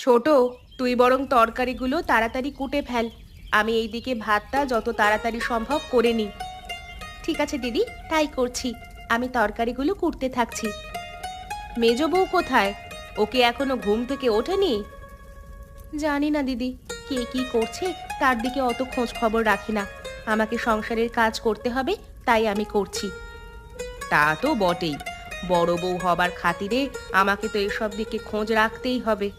ছোট, তুই বরং তরকারিগুলো তাড়াতাড়ি কুটে ফেল। আমি এইদিকে ভাতটা যত তাড়াতাড়ি সম্ভব করে নিই। ঠিক আছে দিদি, তাই করছি। আমি তরকারিগুলো কুটতে থাকছি। মেজ বউ কোথায়? ওকে এখনো ঘুম থেকে ওঠেনি? জানি না দিদি, কে কি করছে তার দিকে অত খোঁজ খবর রাখি না। আমাকে সংসারের কাজ করতে হবে, তাই আমি করছি। তা তো বটেই, বড় বউ হবার খাতিরে আমাকে তো এসব দিকে খোঁজ রাখতেই হবে।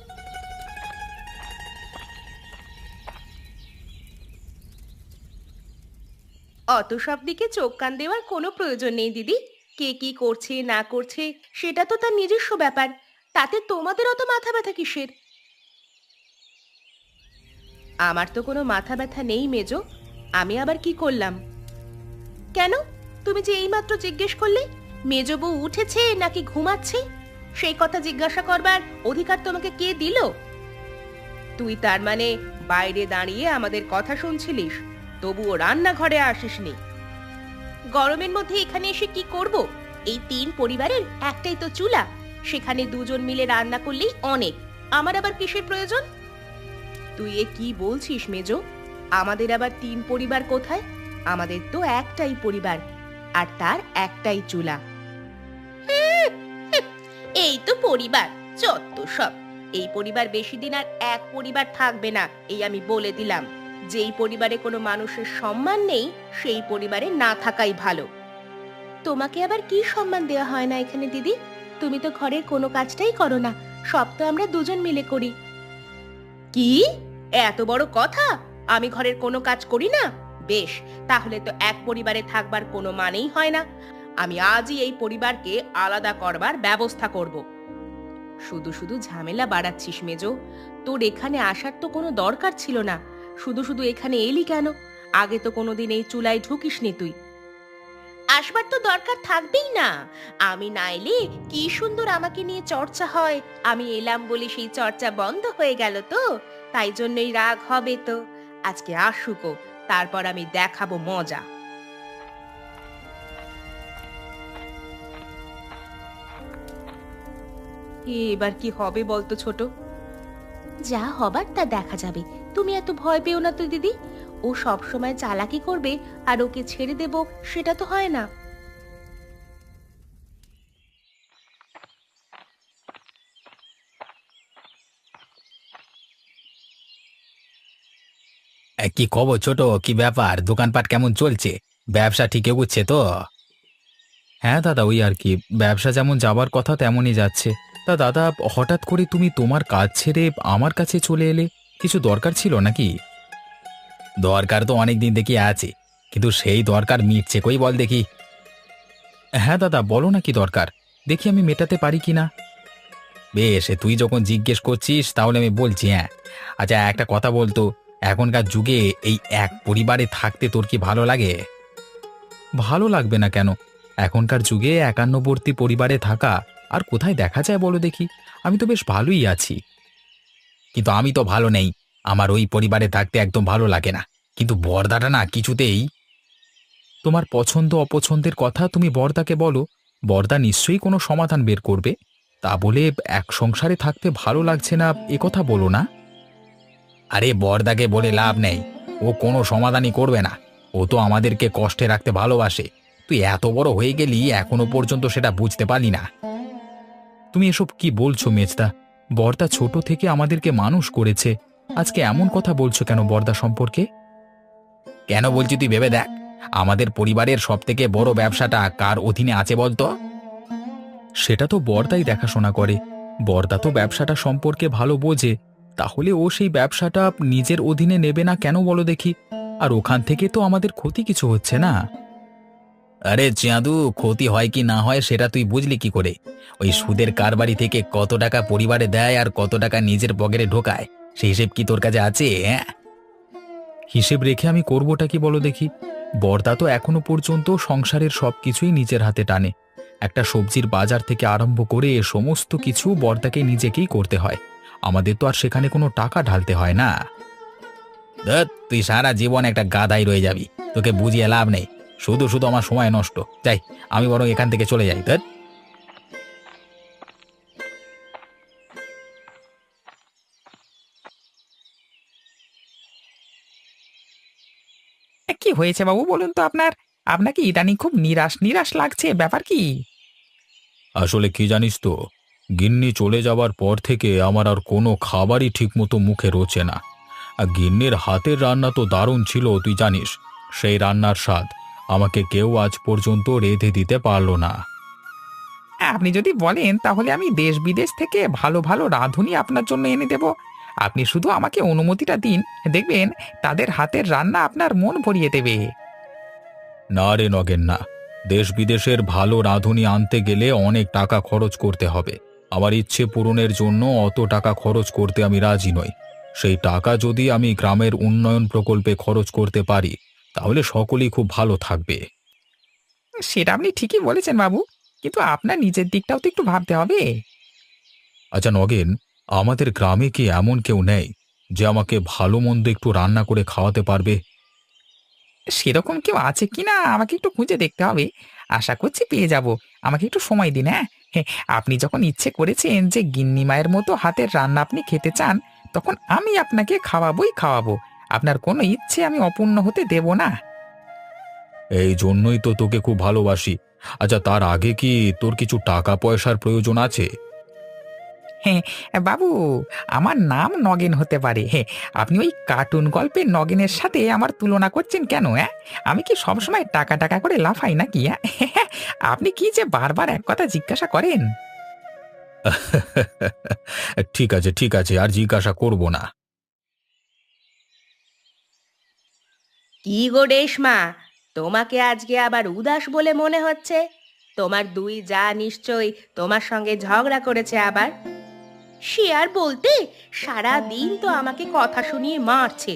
অত সব দিকে চোখ কান দেওয়ার কোনো প্রয়োজন নেই দিদি। কে কি করছে না করছে সেটা তো তার নিজস্ব ব্যাপার। তাতে তোমাদের অত মাথা ব্যথা কিসের? আমার তো কোনো মাথা ব্যথা নেই মেজো। আমি আবার কি করলাম? কেন? তুমি যে এইমাত্র জিজ্ঞেস করলে মেজো বউ উঠেছে নাকি ঘুমাচ্ছে, সেই কথা জিজ্ঞাসা করবার অধিকার তোমাকে কে দিল? তুই তার মানে বাইরে দাঁড়িয়ে আমাদের কথা শুনছিলিস, তবুও রান্নাঘরে আসিসনি? গরমের মধ্যে এখানে এসে কি করব? এই তিন পরিবারের একটাই তো চুলা, সেখানে দুজন মিলে রান্না করলেই অনেক। আমার আবার কিসের প্রয়োজন? তুই এ কি বলছিস মেজো? আমাদের আবার তিন পরিবার কোথায়? আমাদের তো একটাই পরিবার, আর তার একটাই চুলা। এই তো পরিবার, যত সব। এই পরিবার বেশি দিন আর এক পরিবার থাকবে না, এই আমি বলে দিলাম। যেই পরিবারে কোনো মানুষের সম্মান নেই, সেই পরিবারে না থাকাই ভালো। তোমাকে আবার কি সম্মান দেওয়া হয় না এখানে দিদি? তুমি তো ঘরের কোনো কাজটাই করো না, সব তো আমরা দুজন মিলে করি। কি? এত বড় কথা? আমি ঘরের কোনো কাজ করি না? বেশ, তাহলে তো এক পরিবারে থাকবার কোনো মানেই হয় না। আমি আজই এই পরিবারকে আলাদা করবার ব্যবস্থা করব। শুধু শুধু ঝামেলা বাড়াচ্ছিস মেজো। তোর এখানে আসার তো কোনো দরকার ছিল না। শুধু শুধু এখানে এলি কেন? আগে তো কোনোদিন এই চুলায় ঢুকিসনি তুই। আসবার তো দরকার থাকবেই না। আমি না এলে কি সুন্দর আমাকে নিয়ে চর্চা হয়। আমি এলাম বলে সেই চর্চা বন্ধ হয়ে গেল তো, তাই জন্যই রাগ হবে তো। আজকে আসুকো, তারপর আমি দেখাবো মজা। এবার কি হবে বলতো ছোট? যা হবার তা দেখা যাবে। তুমি এত ভয় পেও না তো দিদি। ও সব সময় চালাকি করবে আর ওকে ছেড়ে দেব, সেটা তো হয় না। কি খবর ছোট? কি ব্যাপার? দোকানপাট কেমন চলছে? ব্যবসা ঠিক এগুচ্ছে তো? হ্যাঁ দাদা, ওই আর কি, ব্যবসা যেমন যাবার কথা তেমনই যাচ্ছে। তা দাদা, হঠাৎ করে তুমি তোমার কাজ ছেড়ে আমার কাছে চলে এলে, কিছু দরকার ছিল নাকি? দরকার তো অনেক দিন দেখি আছে, কিন্তু সেই দরকার মিটছে কই বল দেখি। হ্যাঁ দাদা, বলো না কি দরকার, দেখি আমি মেটাতে পারি কিনা। বেশ, তুই যখন জিজ্ঞেস করছিস তাহলে আমি বলছি। হ্যাঁ, আচ্ছা একটা কথা বলতো, এখনকার যুগে এই এক পরিবারে থাকতে তোর কি ভালো লাগে? ভালো লাগবে না কেন? এখনকার যুগে একান্নবর্তী পরিবারে থাকা আর কোথায় দেখা যায় বলো দেখি? আমি তো বেশ ভালোই আছি। কিন্তু আমি তো ভালো নেই, আমার ওই পরিবারে থাকতে একদম ভালো লাগে না। কিন্তু বর্দাটা না কিছুতেই। তোমার পছন্দ অপছন্দের কথা তুমি বর্দাকে বলো, বর্দা নিশ্চয়ই কোনো সমাধান বের করবে। তা বলে এক সংসারে থাকতে ভালো লাগছে না এ কথা বলো না। আরে বর্দাকে বলে লাভ নেই, ও কোনো সমাধানই করবে না। ও তো আমাদেরকে কষ্টে রাখতে ভালোবাসে। তুই এত বড় হয়ে গেলি এখনো পর্যন্ত সেটা বুঝতে পারলি না। তুমি এসব কি বলছো মেজদা? বর্দা ছোট থেকে আমাদেরকে মানুষ করেছে, আজকে এমন কথা বলছো কেন বর্দা সম্পর্কে? কেন বলছি তুই ভেবে দেখ, আমাদের পরিবারের সবথেকে বড় ব্যবসাটা কার অধীনে আছে বলতো? সেটা তো বর্দাই দেখাশোনা করে। বর্দা তো ব্যবসাটা সম্পর্কে ভালো বোঝে, তাহলে ও সেই ব্যবসাটা নিজের অধীনে নেবে না কেন বলো দেখি? আর ওখান থেকে তো আমাদের ক্ষতি কিছু হচ্ছে না। আরে চাঁদু, ক্ষতি হয় কি না হয় সেটা তুই বুঝলি কি করে? ওই সুদের কারবারি থেকে কত টাকা পরিবারে দেয় আর কত টাকা নিজের পকেটে ঢোকায়, সেই হিসেব কি তোর কাছে আছে? হ্যাঁ, হিসেব রেখে আমি করবোটা কি বলো দেখি? বর্দা তো এখনো পর্যন্ত সংসারের সবকিছুই নিজের হাতে টানে। একটা সবজির বাজার থেকে আরম্ভ করে সমস্ত কিছু বর্দাকে নিজেকেই করতে হয়। আমাদের তো আর সেখানে কোনো টাকা ঢালতে হয় না। ধ্যাৎ, তুই সারা জীবন একটা গাধাই রয়ে যাবি, তোকে বুঝিয়ে লাভ নেই। শুধু শুধু আমার সময় নষ্ট। যাই, আমি বরং এখান থেকে চলে যাই। ধ্যাৎ। হয়েছে বাবু বলুন তো আপনার? আপনাকে ইদানিং খুব নিরাশ নিরাশ লাগছে, ব্যাপার কি? আসলে কি জানিস তো, গিন্নি চলে যাবার পর থেকে আমার আর কোনো খাবারই ঠিকমতো মুখে রোচে না। আর গিন্নির হাতের রান্না তো দারুণ ছিল, তুই জানিস। সেই রান্নার স্বাদ আমাকে কেউ আজ পর্যন্ত রেঁধে দিতে পারলো না। আপনি যদি বলেন তাহলে আমি দেশ বিদেশ থেকে ভালো ভালো রাঁধুনি আপনার জন্য এনে দেব। আপনি শুধু আমাকে অনুমতিটা দিন, দেখবেন তাদের হাতের রান্না আপনার মন ভরিয়ে দেবে। না রে নগেন, না। দেশ বিদেশের ভালো রাঁধুনি আনতে গেলে অনেক টাকা খরচ করতে হবে। আমার ইচ্ছে পূরণের জন্য অত টাকা খরচ করতে আমি রাজি নই। সেই টাকা যদি আমি গ্রামের উন্নয়ন প্রকল্পে খরচ করতে পারি, তাহলে সকলেই খুব ভালো থাকবে। সেটা আপনি ঠিকই বলেছেন বাবু, কিন্তু আপনার নিজের দিকটাও তো একটু ভাবতে হবে। আচ্ছা নগেন, আমাদের গ্রামে কি এমন কেউ নেই যে আমাকে ভালো মন্দ একটু রান্না করে খাওয়াতে পারবে? সেরকম কেউ আছে কিনা আমাকে একটু খুঁজে দেখতে হবে। আশা করছি পেয়ে যাব। আমাকে একটু সময় দিন, হ্যাঁ। হ্যাঁ, আপনি যখন ইচ্ছে করেছেন যে গিন্নি মায়ের মতো হাতের রান্না আপনি খেতে চান, তখন আমি আপনাকে খাওয়াবোই খাওয়াবো। আপনার কোনো ইচ্ছে আমি অপূর্ণ হতে দেব না। এই জন্যই তো তোকে খুব ভালোবাসি। আচ্ছা, তার আগে কি তোর কিছু টাকা পয়সার প্রয়োজন আছে? হ্যাঁ বাবু, আমার নাম নগেন হতে পারে, হ্যাঁ। আপনি ওই কার্টুন গল্পের নগেনের সাথে আমার তুলনা করছেন কেন, হ্যাঁ? আমি কি সবসময় টাকা টাকা করে লাফাই নাকি, হ্যাঁ? আপনি কি যে বারবার এক কথা জিজ্ঞাসা করেন। ঠিক আছে, ঠিক আছে, আর জিজ্ঞাসা করব না। কি গো রেশমা, তোমাকে আজকে আবার উদাস বলে মনে হচ্ছে। তোমার দুই যা নিশ্চয়ই তোমার সঙ্গে ঝগড়া করেছে আবার। সে আর বলতে, সারা দিন তো আমাকে কথা শুনিয়ে মারছে।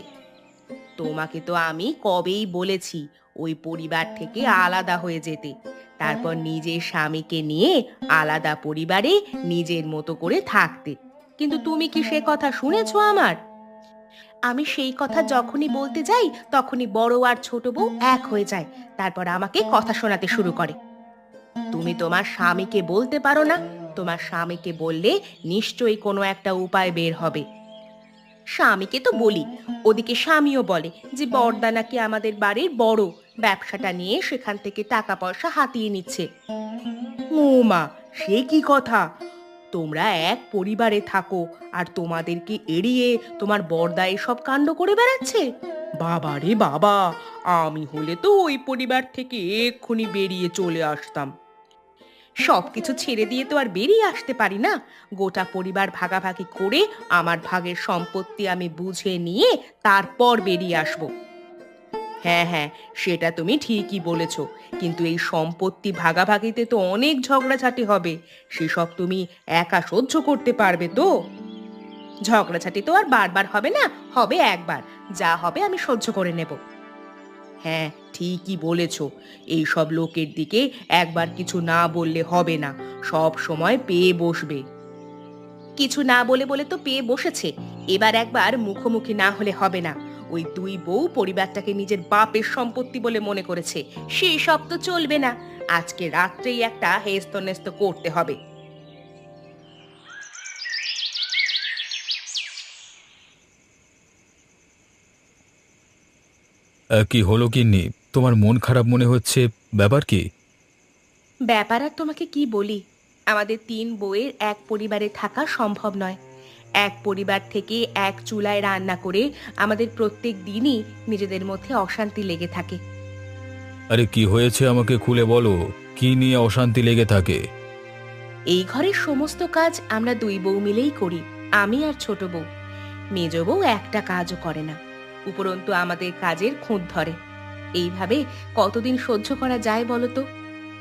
তোমাকে তো আমি কবেই বলেছি ওই পরিবার থেকে আলাদা হয়ে যেতে, তারপর নিজের স্বামীকে নিয়ে আলাদা পরিবারে নিজের মতো করে থাকতে। কিন্তু তুমি কি সে কথা শুনেছো আমার? আমি সেই কথা যখনই বলতে যাই তখনই বড় আর ছোট বউ এক হয়ে যায়, তারপর আমাকে কথা শোনাতে শুরু করে। তুমি তোমার স্বামীকে বলতে পারো না? তোমার স্বামীকে বললে নিশ্চয়ই কোনো একটা উপায় বের হবে। স্বামীকে তো বলি, ওদিকে স্বামীও বলে যে বড়দা নাকি আমাদের বাড়ির বড়, ব্যবসাটা নিয়ে সেখান থেকে টাকা পয়সা হাতিয়ে নিচ্ছে। ও মা, সে কি কথা! তোমরা এক পরিবারে থাকো আর তোমাদেরকে এড়িয়ে তোমার বড়দা এসব কাণ্ড করে বেড়াচ্ছে? বাবা রে বাবা, আমি হলে তো ওই পরিবার থেকে এক্ষুনি বেরিয়ে চলে আসতাম। সবকিছু ছেড়ে দিয়ে তো আর বেরিয়ে আসতে পারি না। গোটা পরিবার ভাগাভাগি করে আমার ভাগের সম্পত্তি আমি বুঝে নিয়ে তারপর বেরিয়ে আসব। হ্যাঁ হ্যাঁ, সেটা তুমি ঠিকই বলেছ, কিন্তু এই সম্পত্তি ভাগাভাগিতে তো অনেক ঝগড়াঝাটি হবে। সেসব তুমি একা সহ্য করতে পারবে তো? ঝগড়াঝাটি তো আর বারবার হবে না, হবে একবার। যা হবে আমি সহ্য করে নেব। হ্যাঁ, ঠিকই বলেছ। এই সব লোকের দিকে একবার কিছু না বললে হবে না, সব সময় পেয়ে বসবে। কিছু না বলে বলে তো পেয়ে বসেছে, এবার একবার মুখোমুখি না হলে হবে না। ওই দুই বউ পরিবারটাকে নিজের বাপের সম্পত্তি বলে মনে করেছে, সেই সব তো চলবে না। আজকে রাত্রেই একটা হেস্তনেস্ত করতে হবে। কি হলো গিন্নি, তোমার মন খারাপ মনে হচ্ছে? ব্যাপার কি? ব্যাপার আর তোমাকে কি বলি, আমাদের তিন বউয়ের এক পরিবারে থাকা সম্ভব নয়। এক পরিবার থেকে এক চুলায় রান্না করে আমাদের প্রত্যেক দিনই নিজেদের মধ্যে অশান্তি লেগে থাকে। আরে কি হয়েছে আমাকে খুলে বলো। কি নিয়ে অশান্তি লেগে থাকে? এই ঘরের সমস্ত কাজ আমরা দুই বউ মিলেই করি, আমি আর ছোট বউ। মেজ বউ একটা কাজও করে না, উপরন্তু আমাদের কাজের খুঁত ধরে। এইভাবে কতদিন সহ্য করা যায় বলো তো?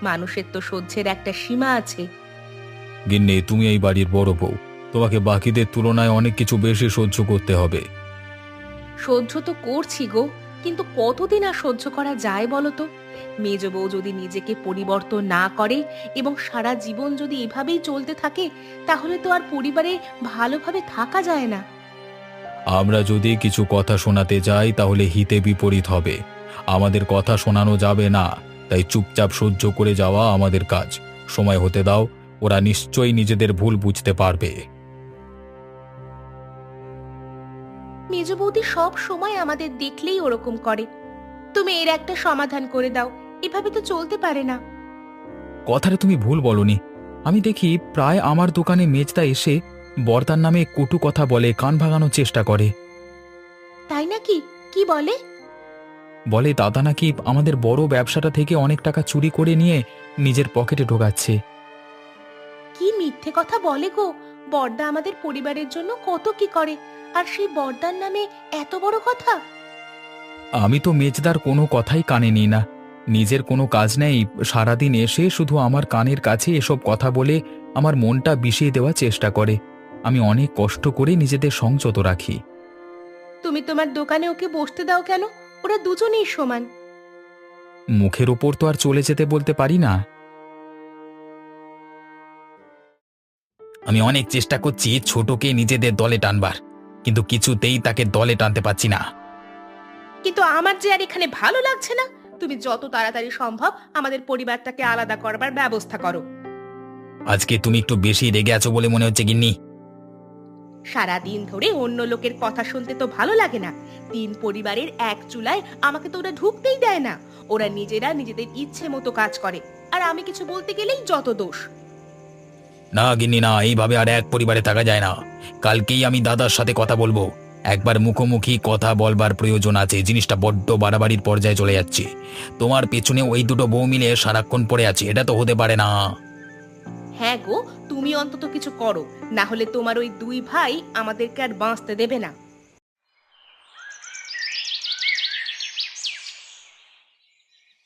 মানুষের তো সহ্যের একটা সীমা আছে। গিন্নি, তুমি এই বাড়ির বড় বউ, তোমাকে বাকিদের তুলনায় অনেক কিছু বেশি সহ্য করতে হবে। সহ্য তো করছি গো, কিন্তু কতদিন আর সহ্য করা যায় বলো তো? মেজ বউ যদি নিজেকে পরিবর্তন না করে এবং সারা জীবন যদি এভাবেই চলতে থাকে, তাহলে তো আর পরিবারে ভালোভাবে থাকা যায় না। আমরা যদি কিছু কথা শোনাতে যাই তাহলে হিতে বিপরীত হবে। আমাদের কথা শোনানো যাবে না, তাই চুপচাপ সহ্য করে যাওয়া আমাদের কাজ। সময় হতে দাও, ওরা নিশ্চয়ই নিজেদের ভুল বুঝতে পারবে। মেজ বৌদি সব সময় আমাদের দেখলেই ওরকম করে। তুমি এর একটা সমাধান করে দাও, এভাবে তো চলতে পারে না। কথাটা তুমি ভুল বলনি। আমি দেখি প্রায় আমার দোকানে মেজদা এসে বর্দার নামে কটু কথা বলে, কান ভাঙানোর চেষ্টা করে। তাই নাকি? কি বলে? বলে দাদা নাকি আমাদের বড় ব্যবসাটা থেকে অনেক টাকা চুরি করে নিয়ে নিজের পকেটে ঢোকাচ্ছে। কি মিথ্যে কথা বলে গো! বড়দা আমাদের পরিবারের জন্য কত কি করে, আর সেই বড়দার নামে এত বড় কথা! আমি তো মেজদার কোনো কথাই কানে নিই না। নিজের কোনো কাজ নেই, সারাদিন এসে শুধু আমার কানের কাছে এসব কথা বলে আমার মনটা বিষিয়ে দেওয়ার চেষ্টা করে। আমি অনেক কষ্ট করে নিজেদের সংযত রাখি। তুমি তোমার দোকানে ওকে বসতে দাও কেন? ওরা দুজনেই সমান। মুখের ওপর তো আর চলে যেতে বলতে পারি না। আমি অনেক চেষ্টা করছি ছোটকে নিজেদের দলে টানবার, কিন্তু কিছুতেই তাকে দলে টানতে পারছি না। কিন্তু আমার যে আর এখানে ভালো লাগছে না। তুমি যত তাড়াতাড়ি সম্ভব আমাদের পরিবারটাকে আলাদা করবার ব্যবস্থা করো। আজকে তুমি একটু বেশি রেগে আছো বলে মনে হচ্ছে গিন্নি। সারাদিন ধরে অন্য লোকের কথা শুনতে তো ভালো লাগে না। তিন পরিবারের এক চুলায় আমাকে তো ওরা ঢুকতেই দেয় না। ওরা নিজেরা নিজেদের ইচ্ছে মতো কাজ করে, আর আমি কিছু বলতে গেলেই যত দোষ। না গিন্নি না, এইভাবে আর এক পরিবারে থাকা যায় না। কালকেই আমি দাদার সাথে কথা বলবো। একবার মুখোমুখি কথা বলবার প্রয়োজন আছে। জিনিসটা বড্ড বাড়াবাড়ির পর্যায়ে চলে যাচ্ছে। তোমার পেছনে ওই দুটো বউ মিলে সারাক্ষণ পড়ে আছে, এটা তো হতে পারে না। হ্যাঁ গো, তুমি অন্তত কিছু করো, না হলে তোমার ওই দুই ভাই আমাদেরকে আর বাঁচতে দেবে না।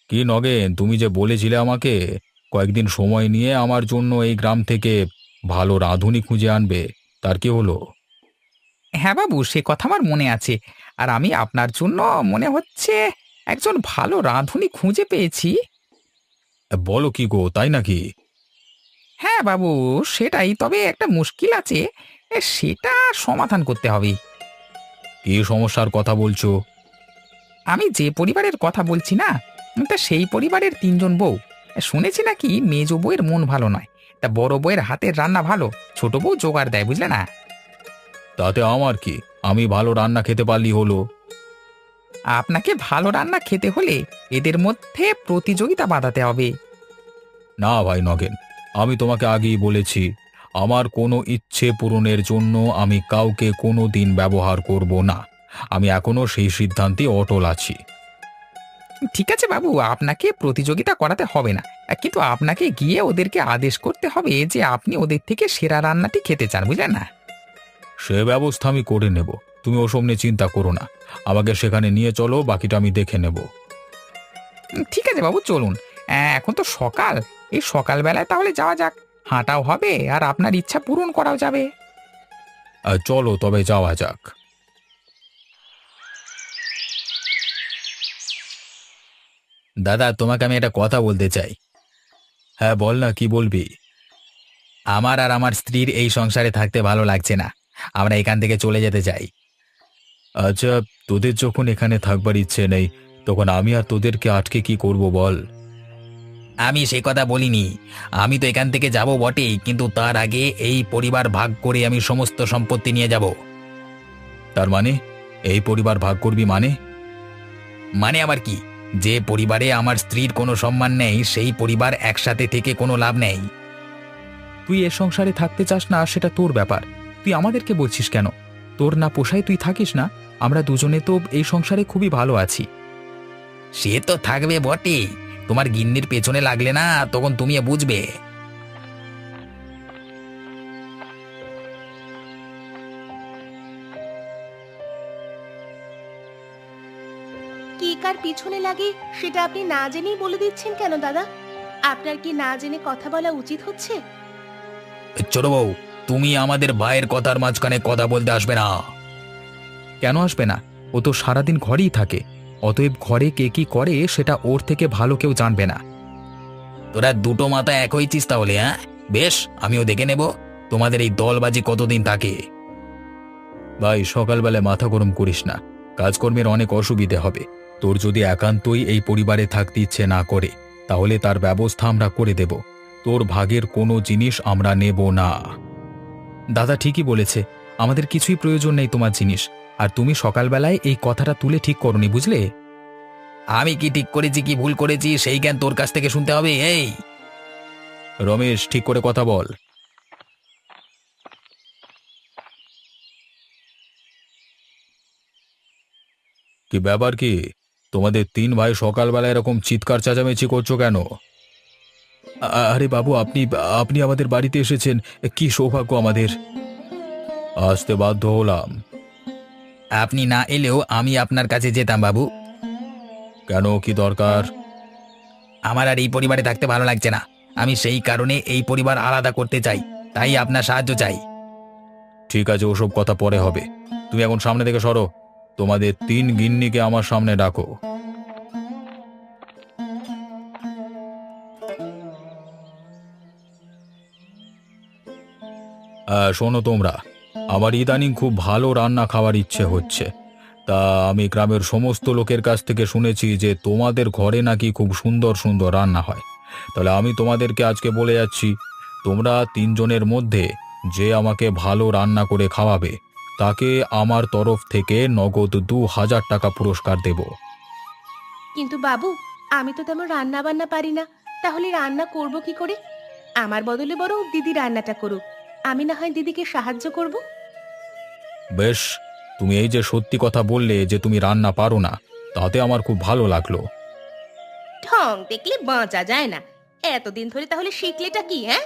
কি নগেন, তুমি যে বলেছিলে আমাকে কয়েকদিন সময় নিয়ে আমার জন্য এই গ্রাম থেকে ভালো রাঁধুনি খুঁজে আনবে, তার কি হলো? হ্যাঁ বাবু, সে কথা আমার মনে আছে। আর আমি আপনার জন্য মনে হচ্ছে একজন ভালো রাঁধুনি খুঁজে পেয়েছি। বলো কি গো, তাই নাকি? হ্যাঁ বাবু, সেটাই। তবে একটা মুশকিল আছে, সেটা সমাধান করতে হবে। কি সমস্যার কথা বলছো? আমি যে পরিবারের কথা বলছি না, তা সেই পরিবারের তিনজন বউ। শুনেছি নাকি মেজ বউয়ের মন ভালো নয়, তা বড় বউয়ের হাতের রান্না ভালো, ছোট বউ জোগাড় দেয়, বুঝলে না? তাতে আমার কি, আমি ভালো রান্না খেতে পারলি হলো। আপনাকে ভালো রান্না খেতে হলে এদের মধ্যে প্রতিযোগিতা বাঁধাতে হবে। না ভাই নগেন, আমি তোমাকে আগেই বলেছি, আমার কোনো ইচ্ছে পূরণের জন্য আমি কাউকে কোনো দিন ব্যবহার করব না। আমি এখনো সেই সিদ্ধান্তে অটল আছি। ঠিক আছে বাবু, আপনাকে প্রতিযোগিতা করাতে হবে না, কিন্তু আপনাকে গিয়ে ওদেরকে আদেশ করতে হবে যে আপনি ওদের থেকে সেরা রান্নাটি খেতে চান, বুঝলেন না? সে ব্যবস্থা আমি করে নেব, তুমি ওসব নিয়ে চিন্তা করো না। আমাকে সেখানে নিয়ে চলো, বাকিটা আমি দেখে নেব। ঠিক আছে বাবু, চলুন। এখন তো সকাল, এই সকালবেলায় তাহলে যাওয়া যাক। হাঁটাও হবে আর আপনার ইচ্ছা পূরণ করাও যাবে। চলো তবে যাওয়া যাক। দাদা, তোমাকে আমি একটা কথা বলতে চাই। হ্যাঁ বল না, কি বলবি? আমার আর আমার স্ত্রীর এই সংসারে থাকতে ভালো লাগছে না। আমরা এখান থেকে চলে যেতে চাই। আচ্ছা, তোদের যখন এখানে থাকবার ইচ্ছে নেই, তখন আমি আর তোদেরকে আটকে কি করব বল? আমি সে কথা বলিনি। আমি তো এখান থেকে যাব বটেই, কিন্তু তার আগে এই পরিবার ভাগ করে আমি সমস্ত সম্পত্তি নিয়ে যাব। তার মানে এই পরিবার ভাগ করবি মানে? মানে আবার কি? যে পরিবারে আমার স্ত্রীর কোনো সম্মান নেই, সেই পরিবার একসাথে থেকে কোনো লাভ নেই। তুই এ সংসারে থাকতে চাস না, সেটা তোর ব্যাপার। তুই আমাদেরকে বলছিস কেন? তোর না পোষায় তুই থাকিস না। আমরা দুজনে তো এই সংসারে খুবই ভালো আছি। সে তো থাকবে বটেই, তোমার গিন্নির পেছনে লাগলে না, তখন তুমি বুঝবে। কি কার পিছনে লাগে সেটা আপনি না জেনেই বলে দিচ্ছেন কেন দাদা? আপনার কি না জেনে কথা বলা উচিত হচ্ছে? ছোট বউ, তুমি আমাদের ভাইয়ের কথার মাঝখানে কথা বলতে আসবে না। কেন আসবে না? ও তো সারাদিন ঘরেই থাকে। অতএব ঘরে কে কি করে সেটা ওর থেকে ভালো কেউ জানবে না। তোরা দুটো মাথা এক হয়েছিস তাহলে? হ্যাঁ বেশ, আমিও দেখে নেব তোমাদের এই দলবাজি কতদিন থাকে। ভাই, সকালবেলায় মাথা গরম করিস না। কাজকর্মের অনেক অসুবিধে হবে। তোর যদি একান্তই এই পরিবারে থাকতে ইচ্ছে না করে, তাহলে তার ব্যবস্থা আমরা করে দেব। তোর ভাগের কোনো জিনিস আমরা নেব না। দাদা ঠিকই বলেছে, আমাদের কিছুই প্রয়োজন নেই তোমার জিনিস। আর তুমি সকালবেলায় এই কথাটা তুলে ঠিক করনি, বুঝলে? আমি কি ঠিক করেছি কি ভুল করেছি সেই জ্ঞান তোর কাছ থেকে শুনতে হবে এই। রমেশ, ঠিক করে কথা বল। কি ব্যাপার কি? তোমাদের তিন ভাই সকালবেলা এরকম চিৎকার চেঁচামেচি করছো কেন? আরে বাবু, আপনি আপনি আমাদের বাড়িতে এসেছেন, কি সৌভাগ্য আমাদের। আসতে বাধ্য হলাম। আপনি না এলেও আমি আপনার কাছে যেতাম বাবু। কেন, কি দরকার? আমার আর এই পরিবারে থাকতে ভালো লাগছে না। আমি সেই কারণে এই পরিবার আলাদা করতে চাই, তাই আপনার সাহায্য চাই। ঠিক আছে, ওসব কথা পরে হবে। তুমি এখন সামনে থেকে সরো। তোমাদের তিন গিন্নিকে আমার সামনে ডাকো। শোনো তোমরা, আমার ইদানিং খুব ভালো রান্না খাওয়ার ইচ্ছে হচ্ছে। তা আমি গ্রামের সমস্ত লোকের কাছ থেকে শুনেছি যে তোমাদের ঘরে নাকি খুব সুন্দর সুন্দর রান্না হয়। তাহলে আমি তোমাদেরকে আজকে বলে যাচ্ছি, তোমরা তিনজনের মধ্যে যে আমাকে ভালো রান্না করে খাওয়াবে তাকে আমার তরফ থেকে নগদ ২,০০০ টাকা পুরস্কার দেব। কিন্তু বাবু, আমি তো তেমন রান্না বান্না পারি না, তাহলে রান্না করব কি করে? আমার বদলে বরং দিদি রান্নাটা করুক, আমি না হয় দিদিকে সাহায্য করব। বেশ, তুমি এই যে সত্যি কথা বললে যে তুমি রান্না পারো না, তাতে আমার খুব ভালো লাগলো। ঠং দেখলে বাঁচা যায় না। এতদিন ধরে তাহলে শিখলেটা কি, হ্যাঁ?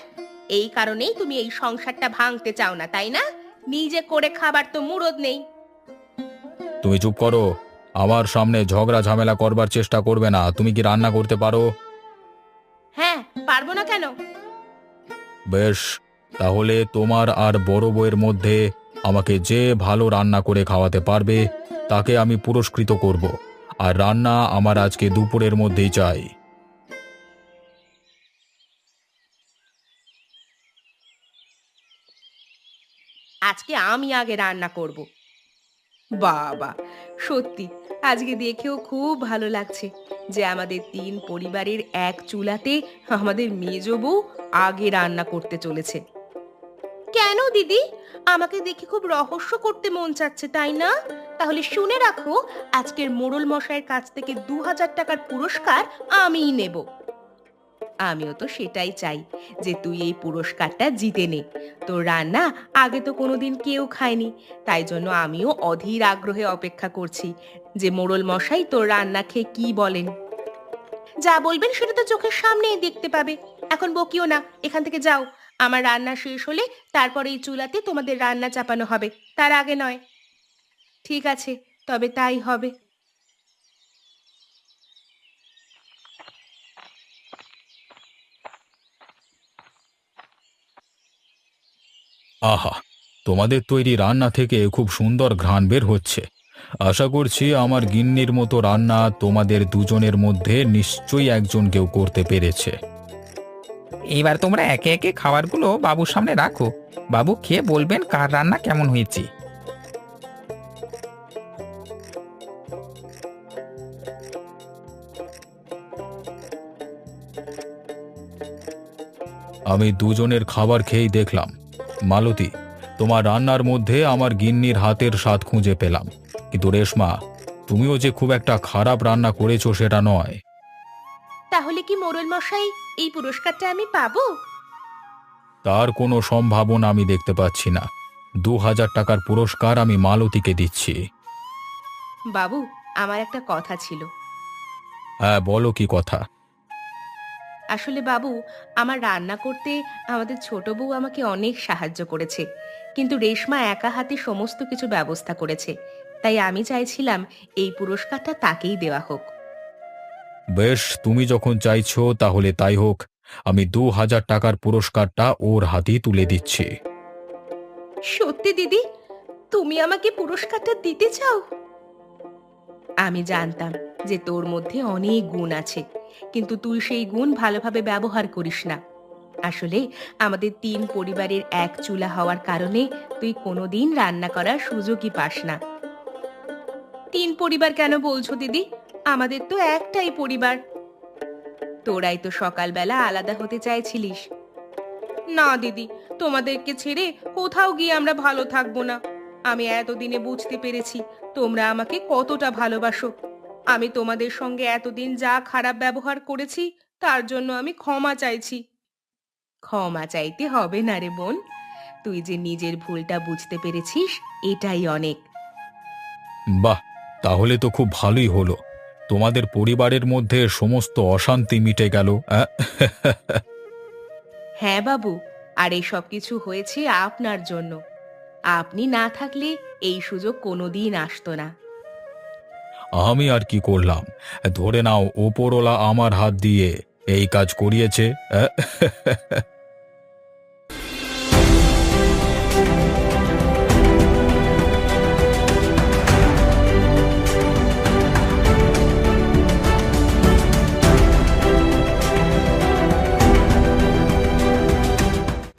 এই কারণেই তুমি এই সংসারটা ভাঙতে চাও না, তাই না? নিজে করে খাবার তো মুরদ নেই। তুমি চুপ করো। আমার সামনে ঝগড়া ঝামেলা করবার চেষ্টা করবে না। তুমি কি রান্না করতে পারো? হ্যাঁ, পারবো না কেন? বেশ, তাহলে তোমার আর বড় বউয়ের মধ্যে আমাকে যে ভালো রান্না করে খাওয়াতে পারবে তাকে আমি পুরস্কৃত করব। আর রান্না আমার আজকে দুপুরের মধ্যেই চাই। আজকে আমি আগে রান্না করব। বাবা, সত্যি আজকে দেখেও খুব ভালো লাগছে যে আমাদের তিন পরিবারের এক চুলাতে আমাদের মেজ বউ আগে রান্না করতে চলেছে। কেন দিদি, আমাকে দেখে খুব রহস্য করতে মন চাচ্ছে, তাই না? তাহলে শুনে রাখো, আজকের মোড়ল মশাইয়ের কাছ থেকে ২,০০০ টাকার পুরস্কার আমিই নেব। আমিও তো সেটাই চাই যে তুই এই পুরস্কারটা জিতে নে। তোর রান্না আগে তো কোনোদিন কেউ খায়নি, তাই জন্য আমিও অধীর আগ্রহে অপেক্ষা করছি যে মোড়ল মশাই তোর রান্না খেয়ে কি বলেন। যা বলবেন সেটা তো চোখের সামনেই দেখতে পাবে। এখন বকিও না, এখান থেকে যাও। আমার রান্না শেষ হলে তারপরে এই চুলাতে তোমাদের রান্না চাপানো হবে, তার আগে নয়। ঠিক আছে, তবে তাই হবে। আহা, তোমাদের তৈরি রান্না থেকে খুব সুন্দর ঘ্রাণ বের হচ্ছে। আশা করছি আমার গিন্নির মতো রান্না তোমাদের দুজনের মধ্যে নিশ্চয়ই একজন কেউ করতে পেরেছে। এইবার তোমরা একে একে খাবারগুলো বাবুর সামনে রাখো। বাবু খেয়ে বলবেন কার রান্না কেমন হয়েছে। আমি দুজনের খাবার খেয়েই দেখলাম, মালতী, তোমার রান্নার মধ্যে আমার গিন্নির হাতের স্বাদ খুঁজে পেলাম। কিন্তু রেশমা, তুমিও যে খুব একটা খারাপ রান্না করেছো সেটা নয়। তাহলে কি মোড়ল মশাই, এই পুরস্কারটা আমি পাবো? তার কোনো সম্ভাবনা আমি দেখতে পাচ্ছি না। ২,০০০ টাকার পুরস্কার আমি মালতীকে দিচ্ছি। বাবু, আমার একটা কথা ছিল। হ্যাঁ, বলো কি কথা? আসলে বাবু, আমার রান্না করতে আমাদের ছোট বউ আমাকে অনেক সাহায্য করেছে, কিন্তু রেশমা একা হাতে সমস্ত কিছু ব্যবস্থা করেছে। তাই আমি চাইছিলাম এই পুরস্কারটা তাকেই দেওয়া হোক। বেশ, তুমি যখন চাইছো তাহলে তাই হোক। আমি ২,০০০ টাকার পুরস্কারটা ওর হাতেই তুলে দিচ্ছি। সত্যি দিদি, তুমি আমাকে পুরস্কারটা দিতে চাও? আমি জানতাম যে তোর মধ্যে অনেক গুণ আছে, কিন্তু তুই সেই গুণ ভালোভাবে ব্যবহার করিস না। আসলে আমাদের তিন পরিবারের এক চুলা হওয়ার কারণে তুই কোনোদিন রান্না করার সুযোগই পাস না। তিন পরিবার কেন বলছো দিদি? আমাদের তো একটাই পরিবার। তোরাই তো সকালবেলা আলাদা হতে চাইছিলিস। না দিদি, তোমাদেরকে ছেড়ে কোথাও গিয়ে আমরা ভালো থাকবো না। আমি এতদিনে বুঝতে পেরেছি তোমরা আমাকে কতটা ভালোবাসো। আমি তোমাদের সঙ্গে এতদিন যা খারাপ ব্যবহার করেছি তার জন্য আমি ক্ষমা চাইছি। ক্ষমা চাইতে হবে না রে বোন, তুই যে নিজের ভুলটা বুঝতে পেরেছিস এটাই অনেক। বাহ, তাহলে তো খুব ভালোই হলো। তোমাদের পরিবারের মধ্যে সমস্ত অশান্তি মিটে গেল। হ্যাঁ বাবু, আর এই সব কিছু হয়েছে আপনার জন্য। আপনি না থাকলে এই সুযোগ কোনোদিন আসতো না। আমি আর কি করলাম? ধরে নাও ওপরওয়ালা আমার হাত দিয়ে এই কাজ করিয়েছে।